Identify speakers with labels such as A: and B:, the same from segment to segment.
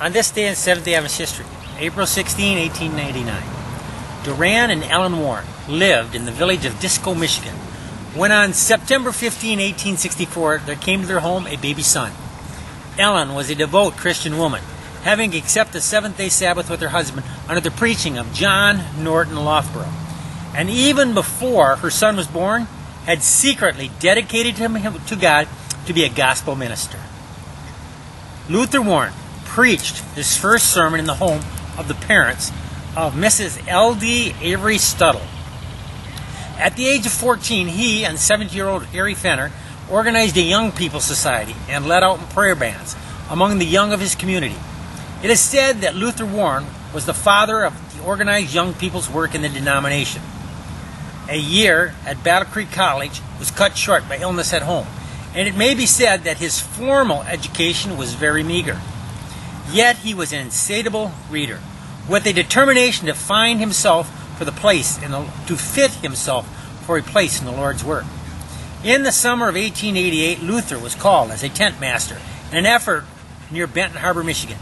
A: On this day in Seventh-Day Adventist history, April 16, 1899, Duran and Ellen Warren lived in the village of Disco, Michigan, when on September 15, 1864, there came to their home a baby son. Ellen was a devout Christian woman, having accepted the seventh-day Sabbath with her husband under the preaching of John Norton Loughborough, and even before her son was born, had secretly dedicated him to God to be a gospel minister. Luther Warren preached his first sermon in the home of the parents of Mrs. L.D. Avery Stuttle. At the age of 14, he and 70-year-old Harry Fenner organized a young people's society and led out in prayer bands among the young of his community. It is said that Luther Warren was the father of the organized young people's work in the denomination. A year at Battle Creek College was cut short by illness at home, and it may be said that his formal education was very meager. Yet he was an insatiable reader, with a determination to find himself for the place to fit himself for a place in the Lord's work. In the summer of 1888, Luther was called as a tent master in an effort near Benton Harbor, Michigan.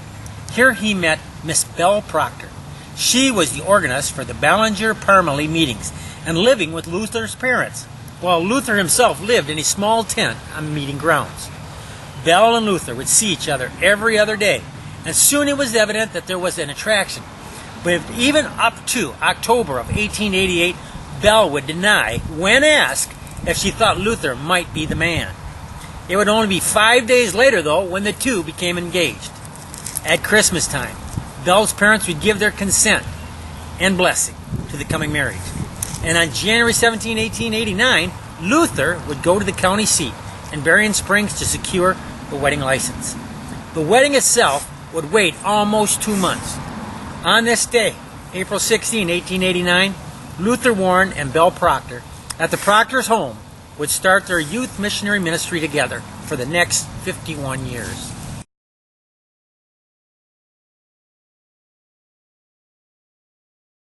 A: Here he met Miss Belle Proctor. She was the organist for the Ballinger-Parmalee meetings and living with Luther's parents, while Luther himself lived in a small tent on the meeting grounds. Belle and Luther would see each other every other day, and soon it was evident that there was an attraction. But even up to October of 1888, Belle would deny, when asked, if she thought Luther might be the man. It would only be 5 days later, though, when the two became engaged. At Christmas time, Belle's parents would give their consent and blessing to the coming marriage. And on January 17, 1889, Luther would go to the county seat in Berrien Springs to secure the wedding license. The wedding itself would wait almost 2 months. On this day, April 16, 1889, Luther Warren and Belle Proctor at the Proctor's home would start their youth missionary ministry together for the next 51 years.